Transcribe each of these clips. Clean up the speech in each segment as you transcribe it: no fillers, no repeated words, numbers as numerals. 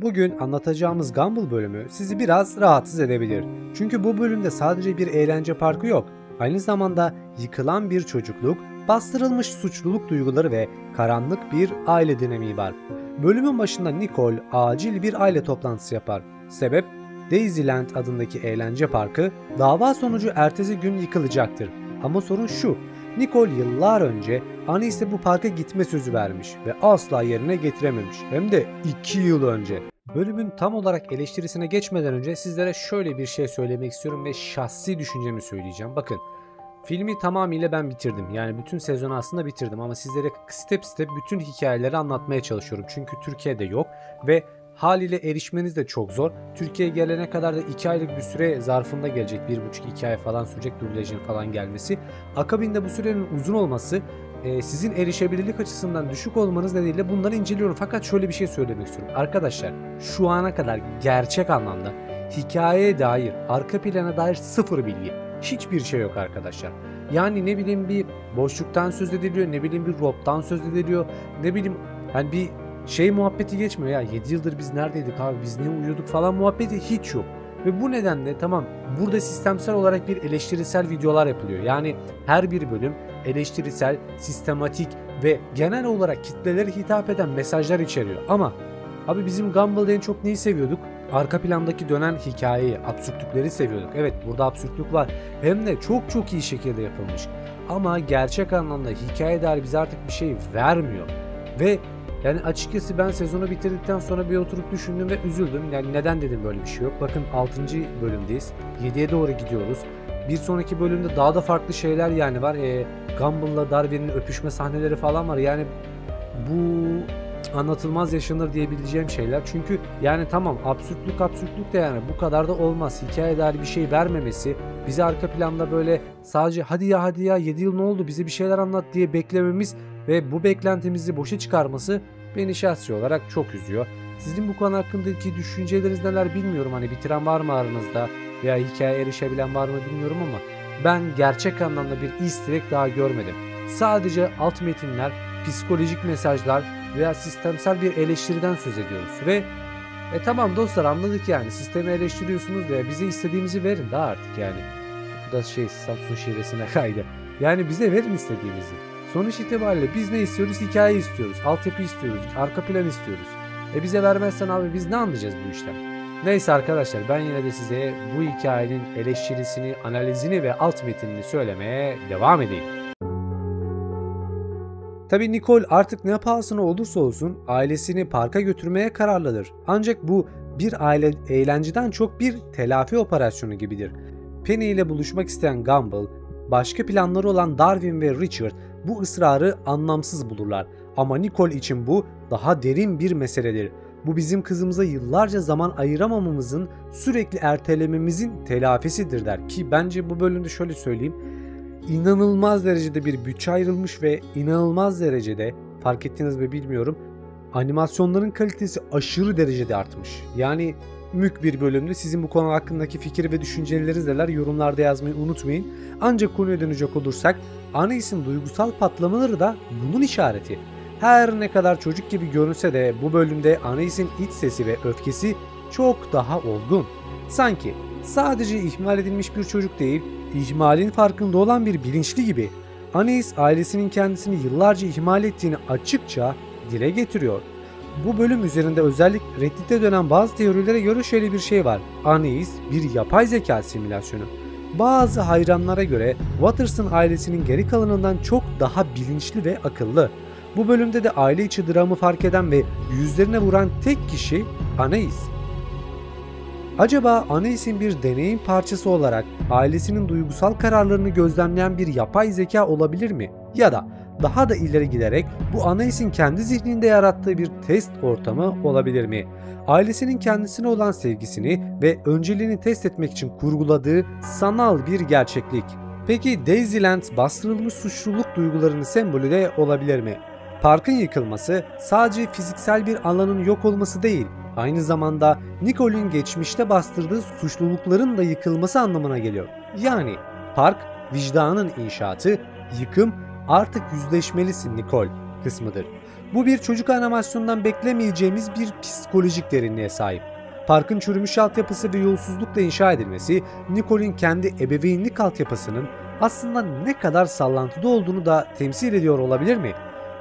Bugün anlatacağımız Gumball bölümü sizi biraz rahatsız edebilir. Çünkü bu bölümde sadece bir eğlence parkı yok. Aynı zamanda yıkılan bir çocukluk, bastırılmış suçluluk duyguları ve karanlık bir aile dinamiği var. Bölümün başında Nicole acil bir aile toplantısı yapar. Sebep, Daisyland adındaki eğlence parkı dava sonucu ertesi gün yıkılacaktır. Ama sorun şu, Nicole yıllar önce Anis'e bu parka gitme sözü vermiş ve asla yerine getirememiş. Hem de 2 yıl önce. Bölümün tam olarak eleştirisine geçmeden önce sizlere şöyle bir şey söylemek istiyorum ve şahsi düşüncemi söyleyeceğim. Bakın, filmi tamamıyla ben bitirdim. Yani bütün sezonu aslında bitirdim ama sizlere step step bütün hikayeleri anlatmaya çalışıyorum. Çünkü Türkiye'de yok ve haliyle erişmeniz de çok zor. Türkiye'ye gelene kadar da 2 aylık bir süre zarfında gelecek. 1,5-2 ay falan sürecek dublajın falan gelmesi. Akabinde bu sürenin uzun olması sizin erişebilirlik açısından düşük olmanız nedeniyle bunları inceliyorum. Fakat şöyle bir şey söylemek istiyorum. Arkadaşlar şu ana kadar gerçek anlamda hikayeye dair, arka plana dair sıfır bilgi. Hiçbir şey yok arkadaşlar. Yani ne bileyim bir boşluktan söz ediliyor, ne bileyim bir rob'tan söz ediliyor, ne bileyim hani bir şey muhabbeti geçmiyor ya 7 yıldır biz neredeydik abi, biz niye uyuyorduk falan muhabbeti hiç yok. Ve bu nedenle tamam, burada sistemsel olarak bir eleştirisel videolar yapılıyor. Yani her bir bölüm eleştirisel, sistematik ve genel olarak kitlelere hitap eden mesajlar içeriyor. Ama abi bizim Gumball'da en çok neyi seviyorduk? Arka plandaki dönen hikayeyi, absürtlükleri seviyorduk. Evet, burada absürtlük var. Hem de çok çok iyi şekilde yapılmış. Ama gerçek anlamda hikaye dair bize artık bir şey vermiyor. Ve yani açıkçası ben sezonu bitirdikten sonra bir oturup düşündüm ve üzüldüm. Yani neden dedim böyle bir şey yok. Bakın 6. bölümdeyiz. 7'ye doğru gidiyoruz. Bir sonraki bölümde daha da farklı şeyler yani var. Gumball'la Darwin'in öpüşme sahneleri falan var. Yani bu anlatılmaz yaşanır diyebileceğim şeyler. Çünkü yani tamam, absürtlük de yani bu kadar da olmaz. Hikaye dair bir şey vermemesi, bize arka planda böyle sadece hadi ya 7 yıl ne oldu bize bir şeyler anlat diye beklememiz ve bu beklentimizi boşa çıkarması beni şahsi olarak çok üzüyor. Sizin bu konu hakkındaki düşünceleriniz neler bilmiyorum. Hani bitiren var mı aranızda veya hikayeye erişebilen var mı bilmiyorum ama ben gerçek anlamda bir easter egg daha görmedim. Sadece alt metinler, psikolojik mesajlar veya sistemsel bir eleştiriden söz ediyoruz. Ve tamam dostlar, anladık yani sistemi eleştiriyorsunuz da bize istediğimizi verin daha artık yani. Bu da Samsun şivesine kaydı. Yani bize verin istediğimizi. Sonuç itibariyle biz ne istiyoruz? Hikaye istiyoruz, altyapı istiyoruz, arka plan istiyoruz. Bize vermezsen abi biz ne anlayacağız bu işten? Neyse arkadaşlar, ben yine de size bu hikayenin eleştirisini, analizini ve alt metinini söylemeye devam edeyim. Tabii Nicole artık ne pahasına olursa olsun ailesini parka götürmeye kararlıdır. Ancak bu bir aile eğlenceden çok bir telafi operasyonu gibidir. Penny ile buluşmak isteyen Gumball, başka planları olan Darwin ve Richard bu ısrarı anlamsız bulurlar. Ama Nicole için bu daha derin bir meseledir. Bu bizim kızımıza yıllarca zaman ayıramamamızın, sürekli ertelememizin telafisidir der. Ki bence bu bölümde şöyle söyleyeyim, İnanılmaz derecede bir bütçe ayrılmış ve inanılmaz derecede, fark ettiniz mi bilmiyorum, animasyonların kalitesi aşırı derecede artmış. Yani mük bir bölümde. Sizin bu konu hakkındaki fikir ve düşünceleriniz neler, yorumlarda yazmayı unutmayın. Ancak konuya dönecek olursak Anais'in duygusal patlamaları da bunun işareti. Her ne kadar çocuk gibi görünse de bu bölümde Anais'in iç sesi ve öfkesi çok daha olgun. Sanki sadece ihmal edilmiş bir çocuk değil, ihmalin farkında olan bir bilinçli gibi. Anais ailesinin kendisini yıllarca ihmal ettiğini açıkça dile getiriyor. Bu bölüm üzerinde özellikle Reddit'te dönen bazı teorilere göre şöyle bir şey var. Anais bir yapay zeka simülasyonu. Bazı hayranlara göre Watterson ailesinin geri kalanından çok daha bilinçli ve akıllı. Bu bölümde de aile içi dramı fark eden ve yüzlerine vuran tek kişi Anais. Acaba Anais'in bir deneyin parçası olarak ailesinin duygusal kararlarını gözlemleyen bir yapay zeka olabilir mi? Ya da daha da ileri giderek bu Anais'in kendi zihninde yarattığı bir test ortamı olabilir mi? Ailesinin kendisine olan sevgisini ve önceliğini test etmek için kurguladığı sanal bir gerçeklik. Peki Daisyland bastırılmış suçluluk duygularının sembolü de olabilir mi? Parkın yıkılması sadece fiziksel bir alanın yok olması değil, aynı zamanda Nicole'ün geçmişte bastırdığı suçlulukların da yıkılması anlamına geliyor. Yani park vicdanın inşaatı, yıkım artık yüzleşmelisin Nicole kısmıdır. Bu bir çocuk animasyonundan beklemeyeceğimiz bir psikolojik derinliğe sahip. Parkın çürümüş altyapısı ve yolsuzlukla inşa edilmesi, Nicole'in kendi ebeveynlik altyapısının aslında ne kadar sallantıda olduğunu da temsil ediyor olabilir mi?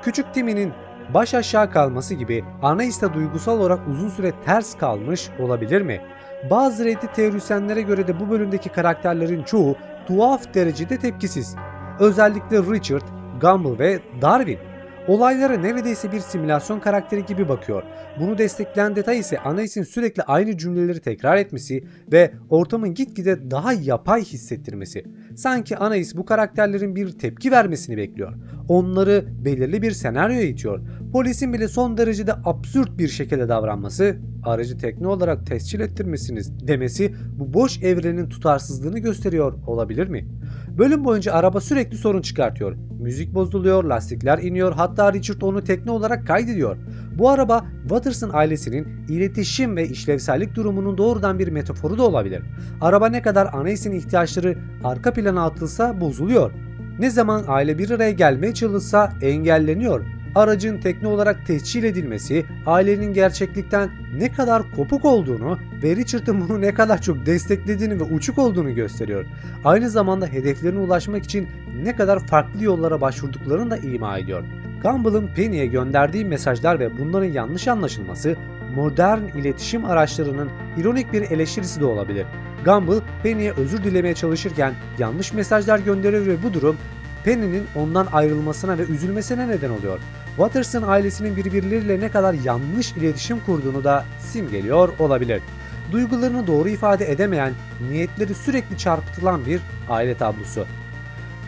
Küçük Timmy'nin baş aşağı kalması gibi Anais de duygusal olarak uzun süre ters kalmış olabilir mi? Bazı Reddit teorisyenlere göre de bu bölümdeki karakterlerin çoğu tuhaf derecede tepkisiz. Özellikle Richard, Gumball ve Darwin. Olaylara neredeyse bir simülasyon karakteri gibi bakıyor. Bunu destekleyen detay ise Anais'in sürekli aynı cümleleri tekrar etmesi ve ortamın gitgide daha yapay hissettirmesi. Sanki Anais bu karakterlerin bir tepki vermesini bekliyor. Onları belirli bir senaryoya itiyor. Polisin bile son derecede absürt bir şekilde davranması, aracı tekne olarak tescil ettirmesiniz demesi bu boş evrenin tutarsızlığını gösteriyor olabilir mi? Bölüm boyunca araba sürekli sorun çıkartıyor. Müzik bozuluyor, lastikler iniyor, hatta Richard onu tekne olarak kaydediyor. Bu araba Watterson ailesinin iletişim ve işlevsellik durumunun doğrudan bir metaforu da olabilir. Araba ne kadar Anais'in ihtiyaçları arka plana atılsa bozuluyor. Ne zaman aile bir araya gelmeye çalışsa engelleniyor. Aracın tekne olarak tescil edilmesi, ailenin gerçeklikten ne kadar kopuk olduğunu ve Richard'ın bunu ne kadar çok desteklediğini ve uçuk olduğunu gösteriyor. Aynı zamanda hedeflerine ulaşmak için ne kadar farklı yollara başvurduklarını da ima ediyor. Gumball'ın Penny'e gönderdiği mesajlar ve bunların yanlış anlaşılması, modern iletişim araçlarının ironik bir eleştirisi de olabilir. Gumball, Penny'e özür dilemeye çalışırken yanlış mesajlar gönderiyor ve bu durum Penny'nin ondan ayrılmasına ve üzülmesine neden oluyor. Watterson ailesinin birbirleriyle ne kadar yanlış iletişim kurduğunu da simgeliyor olabilir. Duygularını doğru ifade edemeyen, niyetleri sürekli çarpıtılan bir aile tablosu.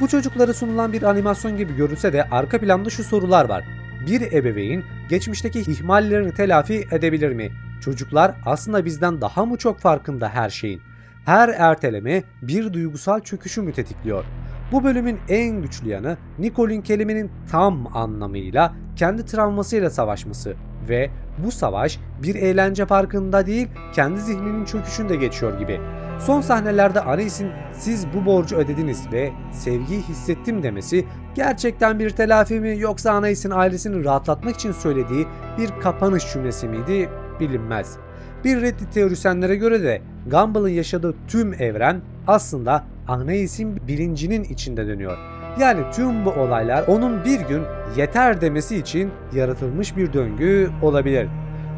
Bu çocuklara sunulan bir animasyon gibi görünse de arka planda şu sorular var. Bir ebeveyn geçmişteki ihmallerini telafi edebilir mi? Çocuklar aslında bizden daha mı çok farkında her şeyin? Her erteleme bir duygusal çöküşü mü tetikliyor? Bu bölümün en güçlü yanı Nicole'in kelimenin tam anlamıyla kendi travmasıyla savaşması ve bu savaş bir eğlence parkında değil kendi zihninin çöküşünde geçiyor gibi. Son sahnelerde Anais'in "siz bu borcu ödediniz ve sevgiyi hissettim" demesi gerçekten bir telafi mi yoksa Anais'in ailesini rahatlatmak için söylediği bir kapanış cümlesi miydi bilinmez. Bir Reddit teorisyenlere göre de Gumball'ın yaşadığı tüm evren aslında Anais'in bilincinin içinde dönüyor. Yani tüm bu olaylar onun bir gün yeter demesi için yaratılmış bir döngü olabilir.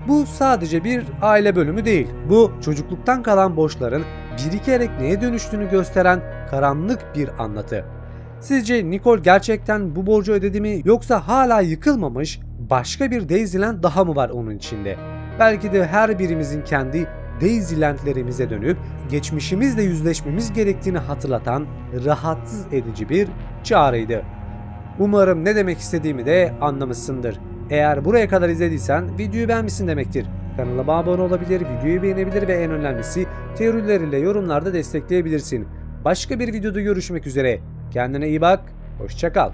Bu sadece bir aile bölümü değil. Bu çocukluktan kalan boşların birikerek neye dönüştüğünü gösteren karanlık bir anlatı. Sizce Nicole gerçekten bu borcu ödedi mi yoksa hala yıkılmamış başka bir Daisyland daha mı var onun içinde? Belki de her birimizin kendi Daisyland'lerimize dönüp geçmişimizle yüzleşmemiz gerektiğini hatırlatan rahatsız edici bir çağrıydı. Umarım ne demek istediğimi de anlamışsındır. Eğer buraya kadar izlediysen videoyu beğenmişsin demektir. Kanalıma abone olabilir, videoyu beğenebilir ve en önemlisi teorileriyle yorumlarda destekleyebilirsin. Başka bir videoda görüşmek üzere. Kendine iyi bak, hoşça kal.